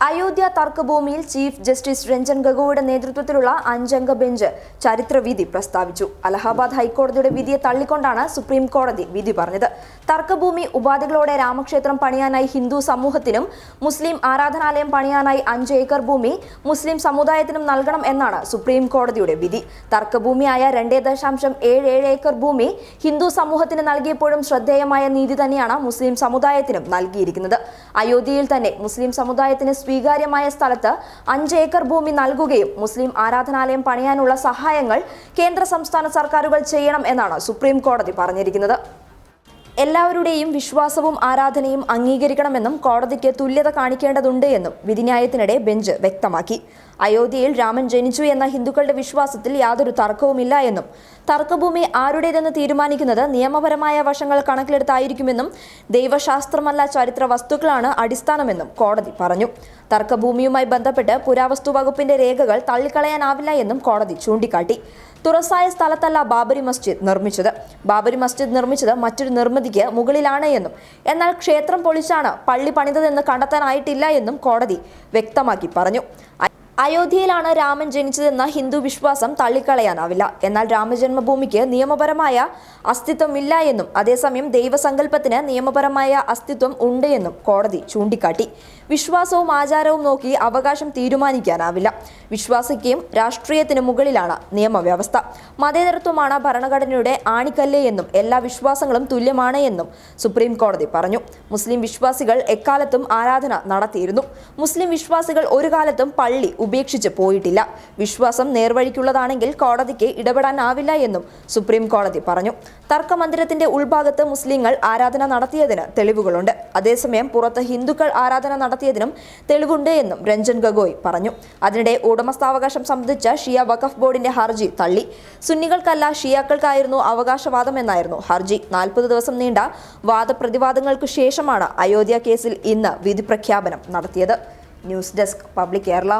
Ayodhya തർക്കഭൂമിയിൽ chief justice Ranjan ഗൊഗോയുടെ നേതൃത്വത്തിലുള്ള 5-അംഗ bench ചരിത്രവിധി പ്രസ്താവിച്ചു. അലഹാബാദ് ഹൈക്കോടതിയുടെ വിധിയെ തള്ളിക്കൊണ്ടാണ് സുപ്രീം കോടതി വിധി പറഞ്ഞത്. തർക്കഭൂമി ഉപാധികളോടെ രാമക്ഷേത്രം പണിയാനായി ഹിന്ദു സമൂഹത്തിനും മുസ്ലിം ആരാധനാലയം പണിയാനായി 5 ഏക്കർ ഭൂമി മുസ്ലിം സമുദായത്തിനും നൽകണം എന്നാണ് സുപ്രീം കോടതിയുടെ വിധി. തർക്കഭൂമിയായ 2.77 ഏക്കർ ഭൂമി ഹിന്ദു സമൂഹത്തിന് നൽകിയപ്പോഴും ശ്രദ്ധേയമായ നീതി തന്നെയാണ് മുസ്ലിം സമുദായത്തിനും നൽകിയിരിക്കുന്നത്. അയോധ്യയിൽ തന്നെ മുസ്ലിം സമുദായത്തിന് സ്വീകാര്യമായ സ്ഥലത്ത് 5 ഏക്കർ ഭൂമി നൽകുകയും മുസ്ലിം ആരാധനാലയം പണിയാനുള്ള സഹായങ്ങൾ കേന്ദ്ര സംസ്ഥാന സർക്കാരുകൾ ചെയ്യണം എന്നാണ് സുപ്രീം കോടതി പറഞ്ഞിരിക്കുന്നത്. എല്ലാവരുടെയും വിശ്വാസവും ആരാധനയും അംഗീകരിക്കണമെന്നും കോടതിക്ക് തുല്യത കാണിക്കേണ്ടതുണ്ട് എന്നും വിധിന്യായത്തിനിടെ ബെഞ്ച് വ്യക്തമാക്കി. അയോധ്യയിൽ രാമൻ ജനിച്ചു എന്ന ഹിന്ദുക്കളുടെ വിശ്വാസത്തിൽ യാതൊരു തർക്കവുമില്ല എന്നും തർക്കഭൂമി ആരുടേതെന്ന് തീരുമാനിക്കുന്നത് നിയമപരമായ വശങ്ങൾ കണക്കിലെടുത്തായിരിക്കുമെന്നും ദൈവശാസ്ത്രമല്ല ചരിത്ര വസ്തുക്കളാണ് അടിസ്ഥാനമെന്നും കോടതി പറഞ്ഞു. തർക്കഭൂമിയുമായി ബന്ധപ്പെട്ട് പുരാവസ്തു വകുപ്പിന്റെ രേഖകൾ തള്ളിക്കളയാനാവില്ല എന്നും കോടതി ചൂണ്ടിക്കാട്ടി. തുറസായ സ്ഥലത്തല്ല ബാബരി മസ്ജിദ് നിർമ്മിച്ചത്. ബാബരി മസ്ജിദ് നിർമ്മിച്ചത് മറ്റൊരു നിർമ്മിതിക്ക് മുകളിലാണ് എന്നും എന്നാൽ ക്ഷേത്രം പൊളിച്ചാണ് പള്ളി പണിതതെന്ന് കണ്ടെത്താനായിട്ടില്ല എന്നും കോടതി വ്യക്തമാക്കി പറഞ്ഞു. അയോധ്യയിലാണ് രാമൻ ജനിച്ചതെന്ന ഹിന്ദു വിശ്വാസം തള്ളിക്കളയാനാവില്ല. എന്നാൽ രാമജന്മഭൂമിക്ക് നിയമപരമായ അസ്തിത്വമില്ല എന്നും അതേസമയം ദൈവസങ്കല്പത്തിന് നിയമപരമായ അസ്തിത്വം ഉണ്ട് എന്നും കോടതി ചൂണ്ടിക്കാട്ടി. വിശ്വാസവും ആചാരവും നോക്കി അവകാശം തീരുമാനിക്കാനാവില്ല. വിശ്വാസിക്കും രാഷ്ട്രീയത്തിന് മുകളിലാണ് നിയമവ്യവസ്ഥ. മതേതരത്വമാണ് ഭരണഘടനയുടെ ആണിക്കല്ല് എന്നും എല്ലാ വിശ്വാസങ്ങളും തുല്യമാണ് എന്നും സുപ്രീം കോടതി പറഞ്ഞു. മുസ്ലിം വിശ്വാസികൾ എക്കാലത്തും ആരാധന നടത്തിയിരുന്നു. മുസ്ലിം വിശ്വാസികൾ ഒരു കാലത്തും പള്ളി ഉപേക്ഷിച്ച് പോയിട്ടില്ല. വിശ്വാസം നേർവഴിക്കുള്ളതാണെങ്കിൽ കോടതിക്ക് ഇടപെടാനാവില്ല എന്നും സുപ്രീം കോടതി പറഞ്ഞു. തർക്കമന്ദിരത്തിന്റെ ഉൾഭാഗത്ത് മുസ്ലിങ്ങൾ ആരാധന നടത്തിയതിന് തെളിവുകളുണ്ട്. അതേസമയം പുറത്ത് ഹിന്ദുക്കൾ ആരാധന നടത്തിയതിനും തെളിവുണ്ട് എന്നും രഞ്ജൻ ഗൊഗോയ് പറഞ്ഞു. അതിനിടെ ഉടമസ്ഥാവകാശം സംബന്ധിച്ച ഷിയ വഖഫ് ബോർഡിന്റെ ഹർജി തള്ളി. സുന്നികൾക്കല്ല ഷിയാക്കൾക്കായിരുന്നു അവകാശവാദം എന്നായിരുന്നു ഹർജി. 40 ദിവസം നീണ്ട വാദപ്രതിവാദങ്ങൾക്ക് ശേഷമാണ് അയോധ്യ കേസിൽ ഇന്ന് വിധി പ്രഖ്യാപനം നടത്തിയത്. News desk public Kerala.